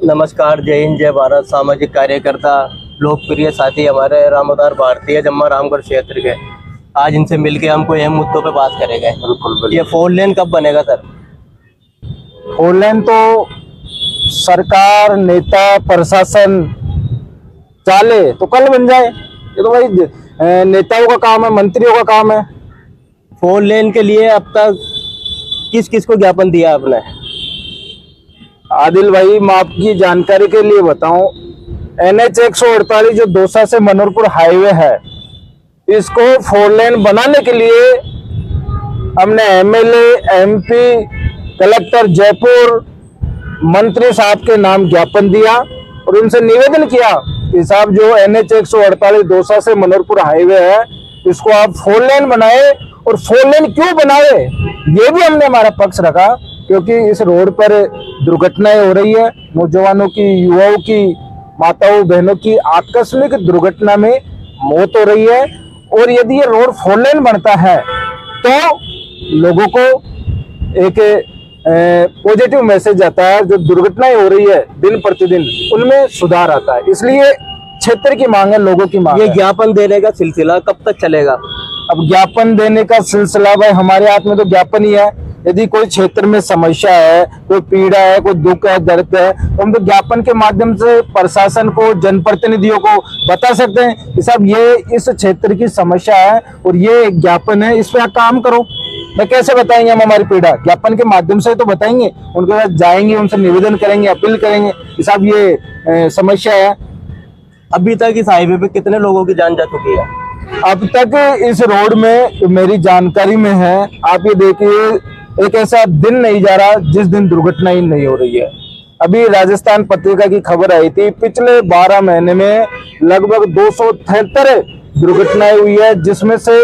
नमस्कार, जय हिंद, जय भारत। सामाजिक कार्यकर्ता लोकप्रिय साथी हमारे रामोदार भारतीय जम्मा रामगढ़ क्षेत्र के, आज इनसे मिलके हमको अहम मुद्दों पे बात करेंगे। बिल्कुल। ये 4 लेन कब बनेगा सर? 4 लेन तो सरकार, नेता, प्रशासन चाले तो कल बन जाए। ये तो भाई नेताओं का काम है, मंत्रियों का काम है। 4 लेन के लिए अब तक किस किस को ज्ञापन दिया आपने? आदिल भाई, मैं आपकी जानकारी के लिए बताऊं, NH 148 जो दौसा से मनोरपुर हाईवे है, इसको 4 लेन बनाने के लिए हमने MLA, MP, कलेक्टर जयपुर, मंत्री साहब के नाम ज्ञापन दिया और उनसे निवेदन किया कि साहब जो NH 148 दौसा से मनोरपुर हाईवे है, इसको आप 4 लेन बनाए। और 4 लेन क्यों बनाए, ये भी हमने हमारा पक्ष रखा, क्योंकि इस रोड पर दुर्घटनाएं हो रही है। नौजवानों की, युवाओं की, माताओं बहनों की आकस्मिक दुर्घटना में मौत हो रही है। और यदि ये रोड 4 लेन बनता है तो लोगों को एक पॉजिटिव मैसेज आता है। जो दुर्घटनाएं हो रही है दिन प्रतिदिन, उनमें सुधार आता है। इसलिए क्षेत्र की मांग है, लोगों की मांग ये है। ज्ञापन देने का सिलसिला कब तक चलेगा? अब ज्ञापन देने का सिलसिला भाई हमारे हाथ में तो ज्ञापन ही है। यदि कोई क्षेत्र में समस्या है, कोई पीड़ा है, कोई दुख है, दर्द है, तो हम तो ज्ञापन के माध्यम से प्रशासन को, जनप्रतिनिधियों को बता सकते हैं कि साहब ये इस क्षेत्र की समस्या है और ये एक ज्ञापन है, इस पे आप काम करो। मैं कैसे बताएंगे हम हमारी पीड़ा? ज्ञापन के माध्यम से तो बताएंगे। उनके पास जाएंगे, उनसे निवेदन करेंगे, अपील करेंगे कि साहब ये समस्या है। अभी तक इस हाईवे पे कितने लोगों की जान जा चुकी है? अब तक इस रोड में मेरी जानकारी में है, आप ये देखिए, एक ऐसा दिन नहीं जा रहा जिस दिन दुर्घटना ही नहीं हो रही है। अभी राजस्थान पत्रिका की खबर आई थी, पिछले 12 महीने में लगभग 273 दुर्घटनाएं हुई है, जिसमें से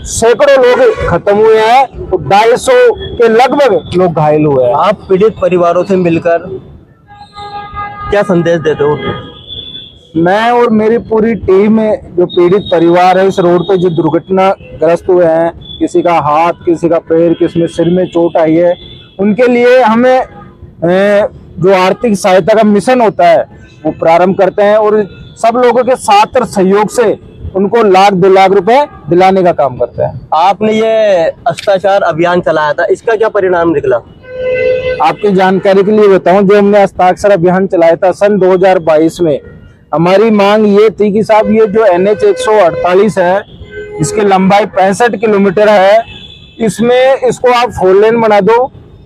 सैकड़ों लोग खत्म हुए हैं और 250 के लगभग लोग घायल हुए हैं। आप पीड़ित परिवारों से मिलकर क्या संदेश देते हो? मैं और मेरी पूरी टीम, जो पीड़ित परिवार है इस रोड पे, जो दुर्घटना ग्रस्त हुए हैं, किसी का हाथ, किसी का पैर, किसी में सिर में चोट आई है, उनके लिए हमें जो आर्थिक सहायता का मिशन होता है वो प्रारंभ करते हैं और सब लोगों के साथ और सहयोग से उनको 1-2 लाख रुपए दिलाने का काम करते हैं। आपने ये हस्ताक्षर अभियान चलाया था, इसका क्या परिणाम निकला? आपकी जानकारी के लिए बताऊं, जो हमने हस्ताक्षर अभियान चलाया था सन 2022 में, हमारी मांग ये थी कि साहब ये जो NH 148 है, इसकी लंबाई 65 किलोमीटर है, इसमें इसको आप 4 लेन बना दो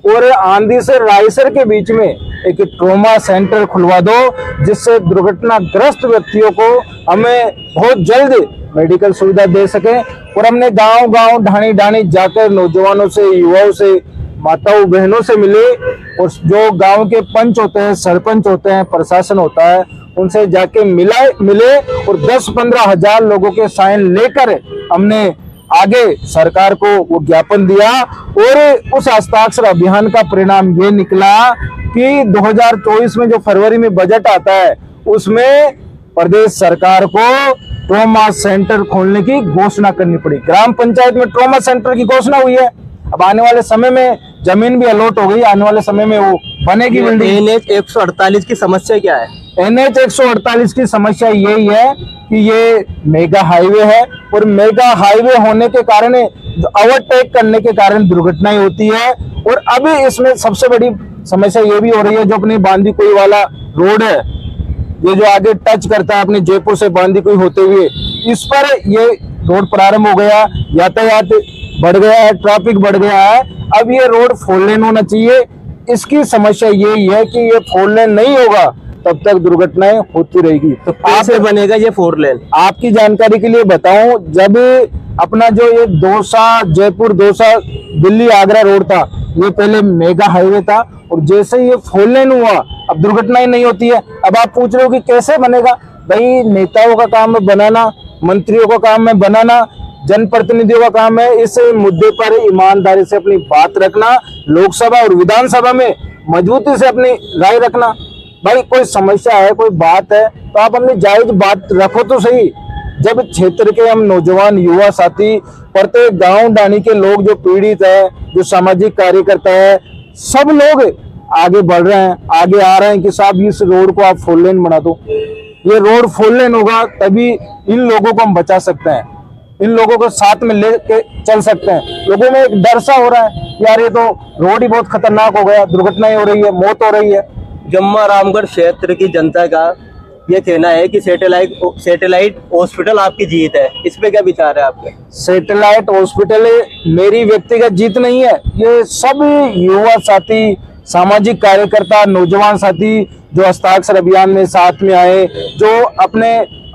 और आंधी से रायसर के बीच में एक ट्रॉमा सेंटर खुलवा दो, जिससे दुर्घटनाग्रस्त व्यक्तियों को हमें बहुत जल्द मेडिकल सुविधा दे सके। और हमने गांव-गांव, ढाणी-ढाणी जाकर नौजवानों से, युवाओं से, माताओं बहनों से मिले और जो गांव के पंच होते हैं, सरपंच होते हैं, प्रशासन होता है, उनसे जाके मिले और 10-15 हजार लोगों के साइन लेकर हमने आगे सरकार को वो ज्ञापन दिया। और उस हस्ताक्षर अभियान का परिणाम ये निकला कि 2024 में जो फरवरी में बजट आता है, उसमें प्रदेश सरकार को ट्रॉमा सेंटर खोलने की घोषणा करनी पड़ी। ग्राम पंचायत में ट्रॉमा सेंटर की घोषणा हुई है। अब आने वाले समय में जमीन भी अलॉट हो गई, आने वाले समय में वो बनेगी बिल्डिंग। NH 148 की समस्या क्या है? NH 148 की समस्या यही है कि ये मेगा हाईवे है और मेगा हाईवे होने के कारण, ओवरटेक करने के कारण दुर्घटनाएं होती है। और अभी इसमें सबसे बड़ी समस्या ये भी हो रही है, जो अपनी बांदीकुई वाला रोड है, ये जो आगे टच करता है अपने जयपुर से बांदीकुई होते हुए, इस पर ये रोड प्रारंभ हो गया, यातायात बढ़ गया है, ट्रैफिक बढ़ गया है। अब ये रोड 4 लेन होना चाहिए। इसकी समस्या यही है कि ये 4 लेन नहीं होगा तब तक दुर्घटनाएं होती रहेगी। तो कैसे बनेगा ये 4 लेन? आपकी जानकारी के लिए बताऊं, जब अपना जो ये दौसा, जयपुर, दौसा, दिल्ली, आगरा रोड था, ये पहले मेगा हाईवे था और जैसे ये 4 लेन हुआ, अब दुर्घटनाएं नहीं होती है। अब आप पूछ रहे हो कि कैसे बनेगा? भाई, नेताओं का काम है बनाना, मंत्रियों का काम है बनाना, जनप्रतिनिधियों का काम है इस मुद्दे पर ईमानदारी से अपनी बात रखना, लोकसभा और विधानसभा में मजबूती से अपनी राय रखना। भाई, कोई समस्या है, कोई बात है, तो आप अपनी जायज बात रखो तो सही। जब क्षेत्र के हम नौजवान, युवा साथी, प्रत्येक गांव डाणी के लोग जो पीड़ित है, जो सामाजिक कार्यकर्ता है, सब लोग आगे बढ़ रहे हैं, आगे आ रहे हैं कि साहब इस रोड को आप 4 लेन बना दो। ये रोड 4 लेन होगा तभी इन लोगों को हम बचा सकते हैं, इन लोगों को साथ में लेके चल सकते हैं। लोगों में एक डर सा हो रहा है यार ये तो रोड ही बहुत खतरनाक हो गया, दुर्घटनाएं हो रही है, मौत हो रही है। जम्मा रामगढ़ क्षेत्र की जनता का ये कहना है कि सैटेलाइट हॉस्पिटल आपकी जीत है, इस पे क्या विचार है आपके? सैटेलाइट हॉस्पिटल मेरी व्यक्तिगत जीत नहीं है, ये सब युवा साथी, सामाजिक कार्यकर्ता, नौजवान साथी जो हस्ताक्षर अभियान में साथ में आए, जो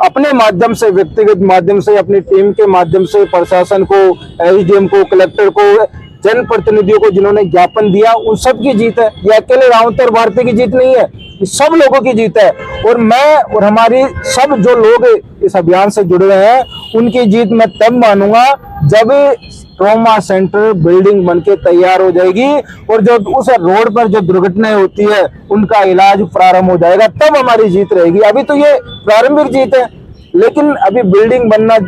अपने माध्यम से, व्यक्तिगत माध्यम से, अपनी टीम के माध्यम से प्रशासन को, एसडीएम को, कलेक्टर को, जनप्रतिनिधियों को जिन्होंने ज्ञापन दिया, उन सब की जीत है। ये अकेले रामोतर भारती की जीत नहीं है, ये सब लोगों की जीत है। और मैं और हमारी सब जो लोग इस अभियान से जुड़े हुए हैं उनकी जीत मैं तब मानूंगा जब ट्रॉमा सेंटर बिल्डिंग बनके तैयार हो जाएगी और जो उस रोड पर जो दुर्घटनाएं होती है उनका इलाज प्रारंभ हो जाएगा, तब हमारी जीत रहेगी। अभी तो ये प्रारंभिक जीत है, लेकिन अभी बिल्डिंग बनना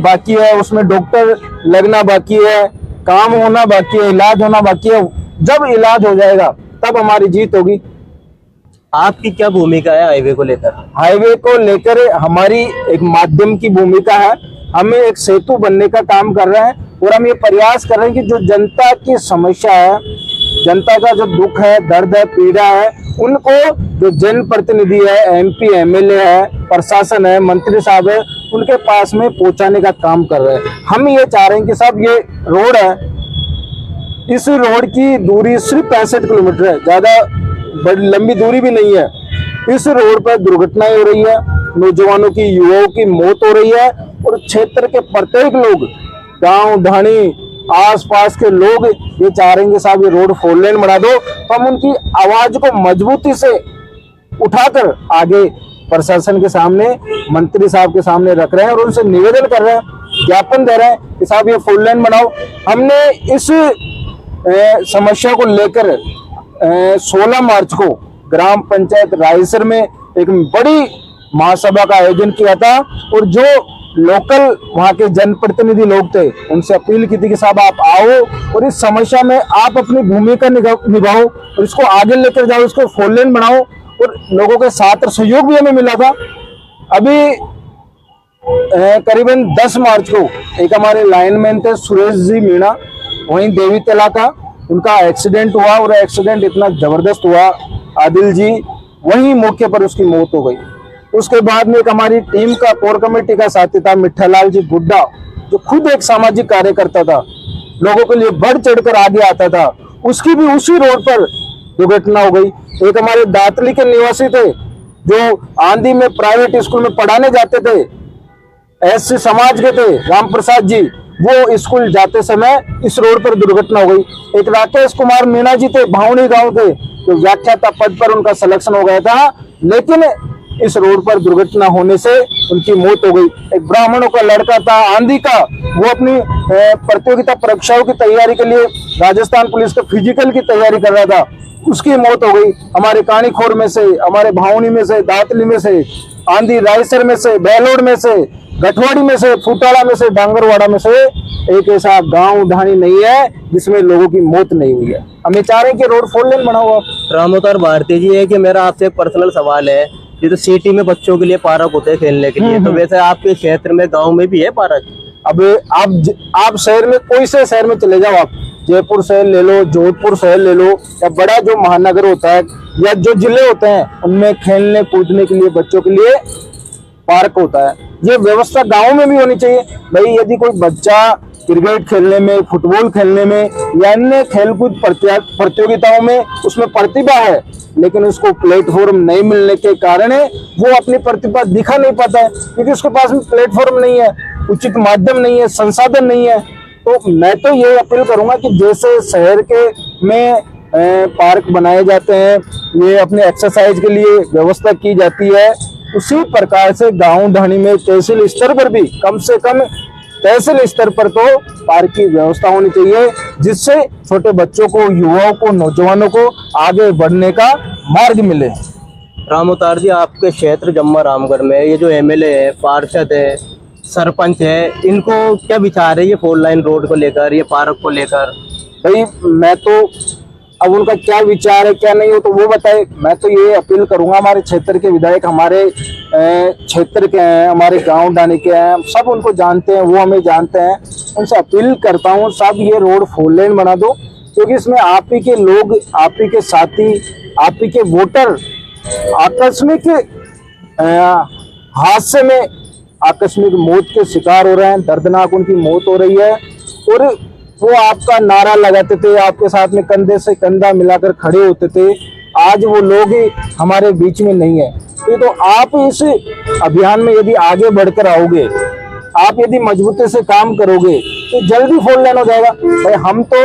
बाकी है, उसमें डॉक्टर लगना बाकी है, काम होना बाकी है, इलाज होना बाकी है। जब इलाज हो जाएगा तब हमारी जीत होगी। आपकी क्या भूमिका है हाईवे को लेकर? हाईवे को लेकर हमारी एक माध्यम की भूमिका है, हमें एक सेतु बनने का काम कर रहे हैं और हम ये प्रयास कर रहे हैं कि जो जनता की समस्या है, जनता का जो दुख है, दर्द है, पीड़ा है, उनको जो जनप्रतिनिधि है, एमपी, एमएलए है, प्रशासन है, मंत्री साहब है, उनके पास में पहुंचाने का काम कर रहे हैं। हम ये चाह रहे हैं कि साहब ये रोड है, इस रोड की दूरी सिर्फ 65 किलोमीटर है, ज्यादा बड़ी लंबी दूरी भी नहीं है। इस रोड पर दुर्घटनाएं हो रही है, नौजवानों की, युवाओं की मौत हो रही है और क्षेत्र के प्रत्येक लोग, गांव ढाणी आसपास के लोग ये चाह रहे हैं कि साहब ये रोड 4 लेन बना दो। तो हम उनकी आवाज को मजबूती से उठाकर आगे प्रशासन के सामने, मंत्री साहब के सामने रख रहे हैं और उनसे निवेदन कर रहे हैं, ज्ञापन दे रहे हैं कि साहब ये 4 लेन बनाओ। हमने इस समस्या को लेकर 16 मार्च को ग्राम पंचायत रायसर में एक बड़ी महासभा का आयोजन किया था और जो लोकल वहां के जनप्रतिनिधि लोग थे उनसे अपील की थी कि साहब आप आओ और इस समस्या में आप अपनी भूमिका निभाओ और इसको आगे लेकर जाओ, इसको 4 लेन बनाओ। और लोगों के साथ और सहयोग भी हमें मिला था। अभी करीबन 10 मार्च को एक हमारे लाइनमैन थे सुरेश जी मीणा, वहीं देवी तला का, उनका एक्सीडेंट हुआ और एक्सीडेंट इतना जबरदस्त हुआ, आदिल जी वहीं मौके पर उसकी मौत हो गई। उसके बाद में एक हमारी टीम का, कोर कमेटी का साथी था मिठ्ठालाल जी गुड्डा, जो खुद एक सामाजिक कार्यकर्ता था, लोगों के लिए बढ़ चढ़कर आगे आता था, उसकी भी उसी रोड पर दुर्घटना हो गई। एक हमारे दातली के निवासी थे जो आंधी में प्राइवेट स्कूल में पढ़ाने जाते थे, एससी समाज के थे, राम प्रसाद जी, वो स्कूल जाते समय इस रोड पर दुर्घटना हो गई। एक राकेश कुमार मीणा जी थे, भावनी गांव के, जो व्याख्याता पद पर उनका सिलेक्शन हो गया था, लेकिन इस रोड पर दुर्घटना होने से उनकी मौत हो गई। एक ब्राह्मणों का लड़का था आंधी का, वो अपनी प्रतियोगिता परीक्षाओं की तैयारी के लिए राजस्थान पुलिस के फिजिकल की तैयारी कर रहा था, उसकी मौत हो गई। हमारे कानीखोर में से, हमारे भावनी में से, दातली में से, आंधी रायसर में से, बेलोड में से, गठवाड़ी में से, फुटाला में से, डांगरवाड़ा में से एक ऐसा गांव ढाणी नहीं है जिसमें लोगों की मौत नहीं हुई है। हम ये चाह रहे हैं कि रोड 4 लेन बना हुआ। रामोतर भारती जी, है कि मेरा आपसे एक पर्सनल सवाल है, ये तो सिटी में बच्चों के लिए पार्क होते हैं खेलने के लिए, तो वैसे आपके क्षेत्र में, गांव में भी है पार्क? अब आप शहर में, कोई से शहर में चले जाओ, आप जयपुर शहर ले लो, जोधपुर शहर ले लो, या बड़ा जो महानगर होता है या जो जिले होते हैं, उनमें खेलने कूदने के लिए बच्चों के लिए पार्क होता है। ये व्यवस्था गांव में भी होनी चाहिए भाई। यदि कोई बच्चा क्रिकेट खेलने में, फुटबॉल खेलने में या अन्य खेलकूद प्रतियोगिताओं में उसमें प्रतिभा है, लेकिन उसको प्लेटफॉर्म नहीं मिलने के कारण वो अपनी प्रतिभा दिखा नहीं पाता है, क्योंकि उसके पास में प्लेटफॉर्म नहीं है, उचित माध्यम नहीं है, संसाधन नहीं है। तो मैं तो ये अपील करूंगा कि जैसे शहर के में पार्क बनाए जाते हैं, ये अपने एक्सरसाइज के लिए व्यवस्था की जाती है, उसी प्रकार से गांव ढाणी में तहसील स्तर पर भी, कम से कम तहसील स्तर पर तो पार्क की व्यवस्था होनी चाहिए, जिससे छोटे बच्चों को, युवाओं को, नौजवानों को आगे बढ़ने का मार्ग मिले। रामोतार जी, आपके क्षेत्र जम्मा रामगढ़ में ये जो एमएलए है, पार्षद है, सरपंच है, इनको क्या विचार है ये 4 लाइन रोड को लेकर, ये पार्क को लेकर? भाई मैं तो अब उनका क्या विचार है क्या नहीं हो तो वो बताए। मैं तो ये अपील करूंगा, हमारे क्षेत्र के विधायक हमारे क्षेत्र के हैं, हमारे गांव डानी के हैं, सब उनको जानते हैं, वो हमें जानते हैं। उनसे अपील करता हूँ सब ये रोड 4 लेन बना दो, क्योंकि इसमें आप ही के लोग, आप ही के साथी, आप ही के वोटर आकस्मिक हादसे में आकस्मिक मौत के शिकार हो रहे हैं, दर्दनाक उनकी मौत हो रही है। और वो आपका नारा लगाते थे, आपके साथ में कंधे से कंधा मिलाकर खड़े होते थे, आज वो लोग हमारे बीच में नहीं है। तो आप इस अभियान में यदि आगे बढ़कर आओगे, आप यदि मजबूती से काम करोगे तो जल्दी 4 लेन हो जाएगा। भाई हम तो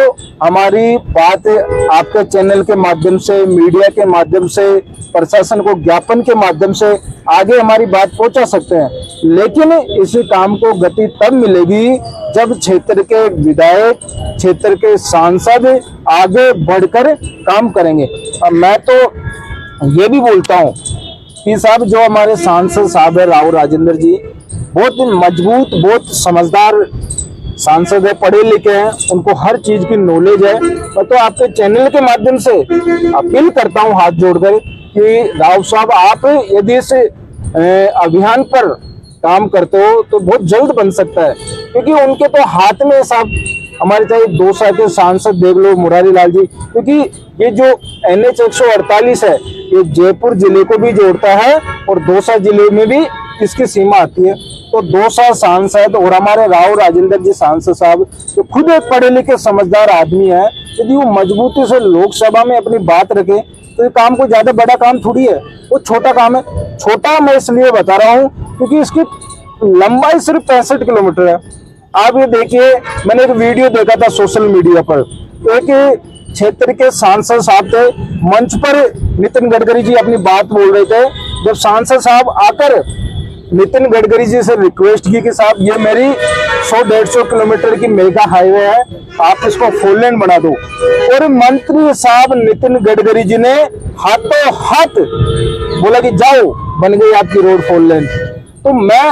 हमारी बात आपके चैनल के माध्यम से, मीडिया के माध्यम से, प्रशासन को ज्ञापन के माध्यम से आगे हमारी बात पहुंचा सकते हैं, लेकिन इस काम को गति तब मिलेगी जब क्षेत्र के विधायक, क्षेत्र के सांसद आगे बढ़कर काम करेंगे। अब मैं तो ये भी बोलता हूँ कि साहब जो हमारे सांसद साहब है राव राजेंद्र जी, बहुत मजबूत, बहुत समझदार सांसद है, पढ़े लिखे हैं, उनको हर चीज की नॉलेज है। मैं तो आपके चैनल के माध्यम से अपील करता हूं हाथ जोड़कर कि राव साहब आप यदि इस अभियान पर काम करते हो तो बहुत जल्द बन सकता है, क्योंकि उनके तो हाथ में साहब, हमारे चाहे दौसा के सांसद देख लो मुरारी लाल जी, क्योंकि ये जो NH 148 है ये जयपुर जिले को भी जोड़ता है और दौसा जिले में भी इसकी सीमा आती है। तो दौसा सांसद और हमारे राव राजेंद्र जी सांसद साहब जो खुद एक पढ़े लिखे समझदार आदमी है, यदि वो मजबूती से लोकसभा में अपनी बात रखे तो ये काम कोई ज्यादा बड़ा काम थोड़ी है, वो छोटा काम है। छोटा मैं इसलिए बता रहा हूँ क्योंकि इसकी लंबाई सिर्फ 65 किलोमीटर है। आप ये देखिए, मैंने एक वीडियो देखा था सोशल मीडिया पर, एक क्षेत्र के सांसद साहब थे, मंच पर नितिन गडकरी जी अपनी बात बोल रहे थे। जब सांसद साहब आकर नितिन गडकरी जी से रिक्वेस्ट की कि साहब ये मेरी 100-150 किलोमीटर की मेगा हाईवे है, आप इसको 4 लेन बना दो, और मंत्री साहब नितिन गडकरी जी ने हाथों हाथ बोला कि जाओ, बन गई आपकी रोड 4 लेन। तो मैं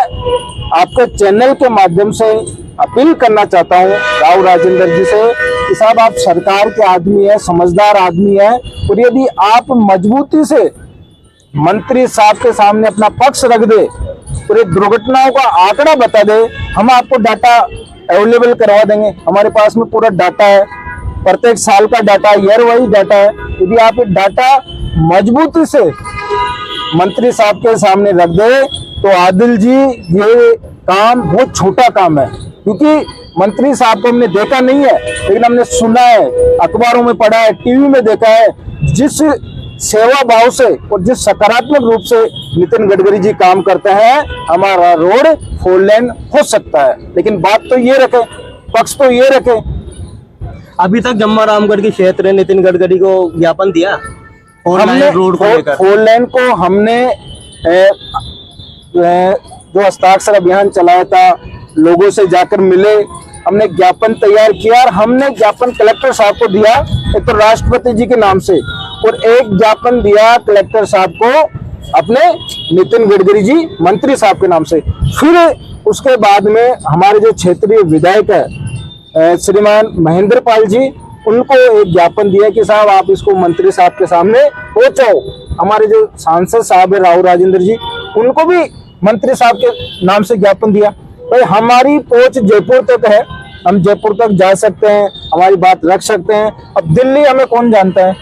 आपके चैनल के माध्यम से अपील करना चाहता हूँ राव राजेंद्र जी से कि साहब आप सरकार के आदमी है, समझदार आदमी है, और यदि आप मजबूती से मंत्री साहब के सामने अपना पक्ष रख दे और ये दुर्घटनाओं का आंकड़ा बता दे, हम आपको डाटा अवेलेबल करवा देंगे। हमारे पास में पूरा डाटा है, प्रत्येक साल का डाटा, ईयर वाइज डाटा है। यदि आप ये डाटा मजबूती से मंत्री साहब के सामने रख दे तो आदिल जी ये काम बहुत छोटा काम है, क्योंकि मंत्री साहब को हमने देखा नहीं है लेकिन हमने सुना है, अखबारों में पढ़ा है, टीवी में देखा है, जिस सेवा भाव से और जिस सकारात्मक रूप से नितिन गडकरी जी काम करते हैं, हमारा रोड 4 लेन हो सकता है। लेकिन बात तो ये रखे, पक्ष तो ये रखे। अभी तक जम्मा रामगढ़ के क्षेत्र ने नितिन गडकरी को ज्ञापन दिया हमने रोड को लेकर? 4 लेन को हमने जो हस्ताक्षर अभियान चलाया था, लोगों से जाकर मिले, हमने ज्ञापन तैयार किया और हमने ज्ञापन कलेक्टर साहब को दिया, एक तो राष्ट्रपति जी के नाम से, और एक ज्ञापन दिया कलेक्टर साहब को अपने नितिन गडकरी जी मंत्री साहब के नाम से। फिर उसके बाद में हमारे जो क्षेत्रीय विधायक है श्रीमान महेंद्र पाल जी, उनको एक ज्ञापन दिया कि साहब आप इसको मंत्री साहब के सामने पहुंचाओ। हमारे जो सांसद साहब है राव राजेंद्र जी, उनको भी मंत्री साहब के नाम से ज्ञापन दिया। भाई हमारी पहुंच जयपुर तक है, हम जयपुर तक जा सकते हैं, हमारी बात रख सकते हैं। अब दिल्ली हमें कौन जानता है,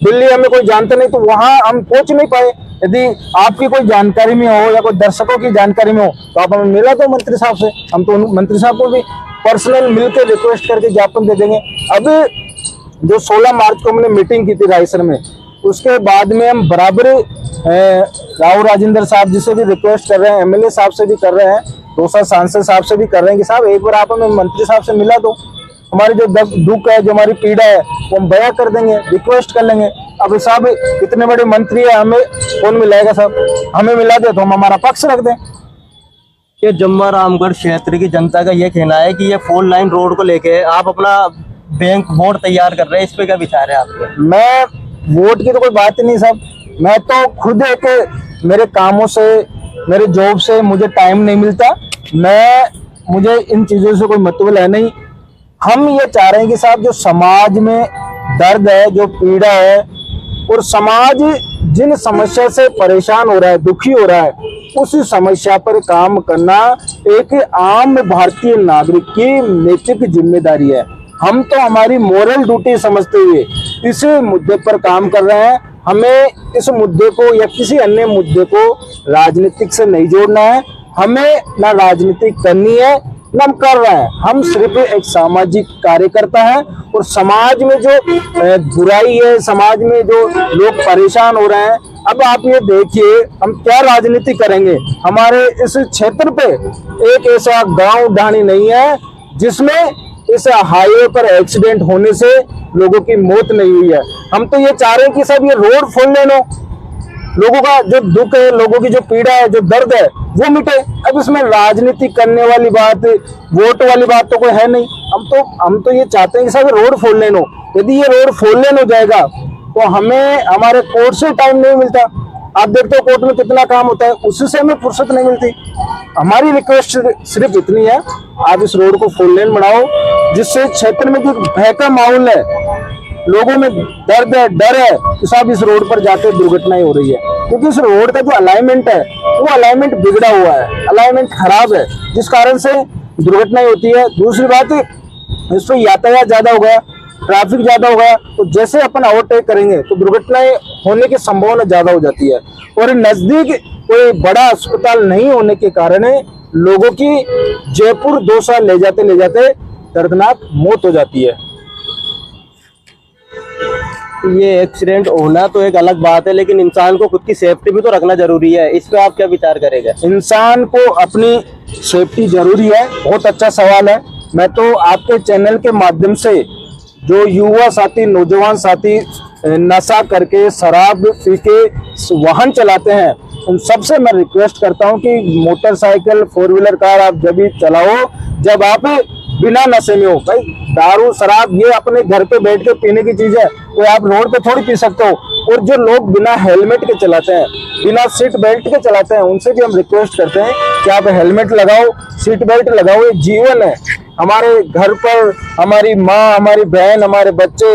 दिल्ली हमें कोई जानता नहीं, तो वहां हम पहुंच नहीं पाए। यदि आपकी कोई जानकारी में हो या कोई दर्शकों की जानकारी में हो तो आप हमें मिला दो मंत्री साहब से, हम तो मंत्री साहब को भी पर्सनल मिलकर रिक्वेस्ट करके ज्ञापन दे देंगे। अब जो 16 मार्च को हमने मीटिंग की थी रायसर में, उसके बाद में हम बराबर राव राजेंद्र साहब जी से भी रिक्वेस्ट कर रहे हैं, MLA साहब से भी कर रहे हैं, दौसा सांसद साहब से भी कर रहे हैं कि साहब एक बार आप हमें मंत्री साहब से मिला दो, हमारे जो दुख है, जो हमारी पीड़ा है, वो हम बयां कर देंगे, रिक्वेस्ट कर लेंगे। अब साहब इतने बड़े मंत्री है, हमें कौन मिलाएगा साहब, हमें मिला दे तो हम हमारा पक्ष रख दें। ये जम्मा रामगढ़ क्षेत्र की जनता का ये कहना है कि ये 4 लाइन रोड को लेके आप अपना बैंक वोट तैयार कर रहे हैं, इस पे क्या विचार है आपके? मैं वोट की तो कोई बात ही नहीं साहब, मैं तो खुद एक मेरे कामों से, मेरे जॉब से मुझे टाइम नहीं मिलता, मुझे इन चीजों से कोई मतलब है नहीं। हम ये चाह रहे हैं कि साहब जो समाज में दर्द है, जो पीड़ा है, और समाज जिन समस्या से परेशान हो रहा है, दुखी हो रहा है, उसी समस्या पर काम करना एक आम भारतीय नागरिक की नैतिक जिम्मेदारी है। हम तो हमारी मोरल ड्यूटी समझते हुए इस मुद्दे पर काम कर रहे हैं। हमें इस मुद्दे को या किसी अन्य मुद्दे को राजनीतिक से नहीं जोड़ना है। हमें ना राजनीति करनी है, न हम कर रहे हैं। हम सिर्फ एक सामाजिक कार्यकर्ता हैं, और समाज में जो बुराई है, समाज में जो लोग परेशान हो रहे हैं, अब आप ये देखिए, हम क्या राजनीति करेंगे। हमारे इस क्षेत्र पे एक ऐसा गांव ढाणी नहीं है जिसमें इस हाईवे पर एक्सीडेंट होने से लोगों की मौत नहीं हुई है। हम तो ये चाह रहे हैं कि सब ये रोड फोड़ लेना, लोगों का जो दुख है, लोगों की जो पीड़ा है, जो दर्द है, वो मिटे। अब इसमें राजनीति करने वाली बात, वोट वाली बात तो कोई है नहीं। हम तो ये चाहते हैं कि सब रोड फोड़ लेना। यदि ये रोड फोड़ लेना हो जाएगा तो हमें हमारे कोर्ट से टाइम नहीं मिलता। आप देखते हो कोर्ट में कितना काम होता है, उससे हमें फुर्सत नहीं मिलती। हमारी रिक्वेस्ट सिर्फ इतनी है, आप इस रोड को 4 लेन बनाओ, जिससे क्षेत्र में जो भय का माहौल है, लोगों में दर्द है, डर है कि साहब इस रोड पर जाकर दुर्घटनाएं हो रही है, क्योंकि इस रोड का जो अलाइनमेंट है वो अलाइनमेंट बिगड़ा हुआ है, अलाइनमेंट खराब है, जिस कारण से दुर्घटनाएं होती है। दूसरी बात, इस पर यातायात ज्यादा हो गया, ट्रैफिक ज्यादा हो गया, तो जैसे अपन ओवरटेक करेंगे तो दुर्घटनाएं होने की संभावना ज्यादा हो जाती है। और नजदीक कोई बड़ा अस्पताल नहीं होने के कारण लोगों की जयपुर 2 साल ले जाते दर्दनाक मौत हो जाती है। ये एक्सीडेंट होना तो एक अलग बात है, लेकिन इंसान को खुद की सेफ्टी भी तो रखना जरूरी है। इस पे आप क्या विचार करेंगे? इंसान को अपनी सेफ्टी जरूरी है। बहुत अच्छा सवाल है। मैं तो आपके चैनल के माध्यम से जो युवा साथी, नौजवान साथी नशा करके, शराब पी के वाहन चलाते हैं, उन सबसे मैं रिक्वेस्ट करता हूं कि मोटरसाइकिल, 4 व्हीलर कार आप जब भी चलाओ जब आप बिना नशे में हो। भाई दारू, शराब ये अपने घर पे बैठ के पीने की चीज है, तो आप रोड पे थोड़ी पी सकते हो। और जो लोग बिना हेलमेट के चलाते हैं, बिना सीट बेल्ट के चलाते हैं, उनसे भी हम रिक्वेस्ट करते हैं कि आप हेलमेट लगाओ, सीट बेल्ट लगाओ। ये जीवन है। हमारे घर पर हमारी माँ, हमारी बहन, हमारे बच्चे,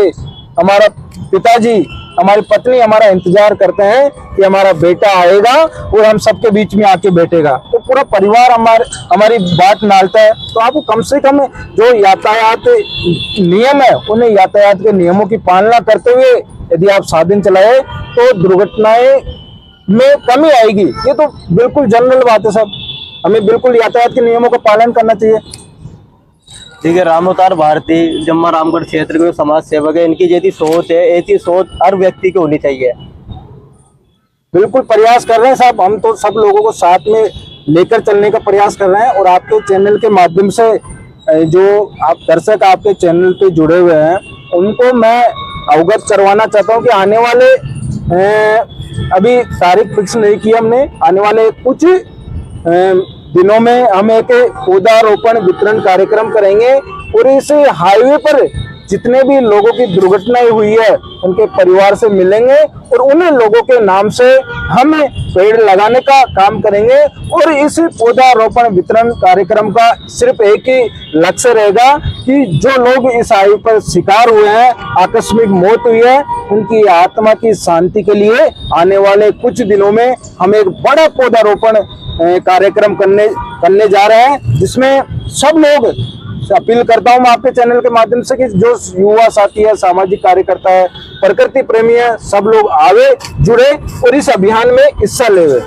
हमारा पिताजी, हमारी पत्नी हमारा इंतजार करते हैं कि हमारा बेटा आएगा और हम सबके बीच में आके बैठेगा। तो पूरा परिवार हमारी बात नालता है। तो आपको कम से कम जो यातायात नियम है, उन्हें यातायात के नियमों की पालना करते हुए यदि आप साधन चलाए तो दुर्घटनाएं में कमी आएगी। ये तो बिल्कुल जनरल बात है। सब हमें बिल्कुल यातायात के नियमों का पालन करना चाहिए। ठीक है, राम अवतार भारती जम्मा रामगढ़ क्षेत्र के समाज सेवक है, इनकी जैसी सोच है, ऐसी सोच हर व्यक्ति की होनी चाहिए। बिल्कुल प्रयास कर रहे हैं साहब। हम तो सब लोगों को साथ में लेकर चलने का प्रयास कर रहे हैं। और आपके चैनल के माध्यम से जो आप दर्शक आपके चैनल पे जुड़े हुए हैं, उनको मैं अवगत करवाना चाहता हूं कि आने वाले अभी तारीख फिक्स नहीं की हमने, आने वाले कुछ दिनों में हम एक पौधारोपण वितरण कार्यक्रम करेंगे। और इस हाईवे पर जितने भी लोगों की दुर्घटनाएं हुई है, उनके परिवार से मिलेंगे और उन लोगों के नाम से हम पेड़ लगाने का काम करेंगे। और इस पौधारोपण वितरण कार्यक्रम का सिर्फ एक ही लक्ष्य रहेगा कि जो लोग इस हाईवे पर शिकार हुए हैं, आकस्मिक मौत हुई है, उनकी आत्मा की शांति के लिए आने वाले कुछ दिनों में हम एक बड़ा पौधारोपण कार्यक्रम करने जा रहे हैं, जिसमें सब लोग, अपील करता हूं मैं आपके चैनल के माध्यम से कि जो युवा साथी है, सामाजिक कार्यकर्ता है, प्रकृति प्रेमी है, सब लोग आवे, जुड़े और इस अभियान में हिस्सा लेवे।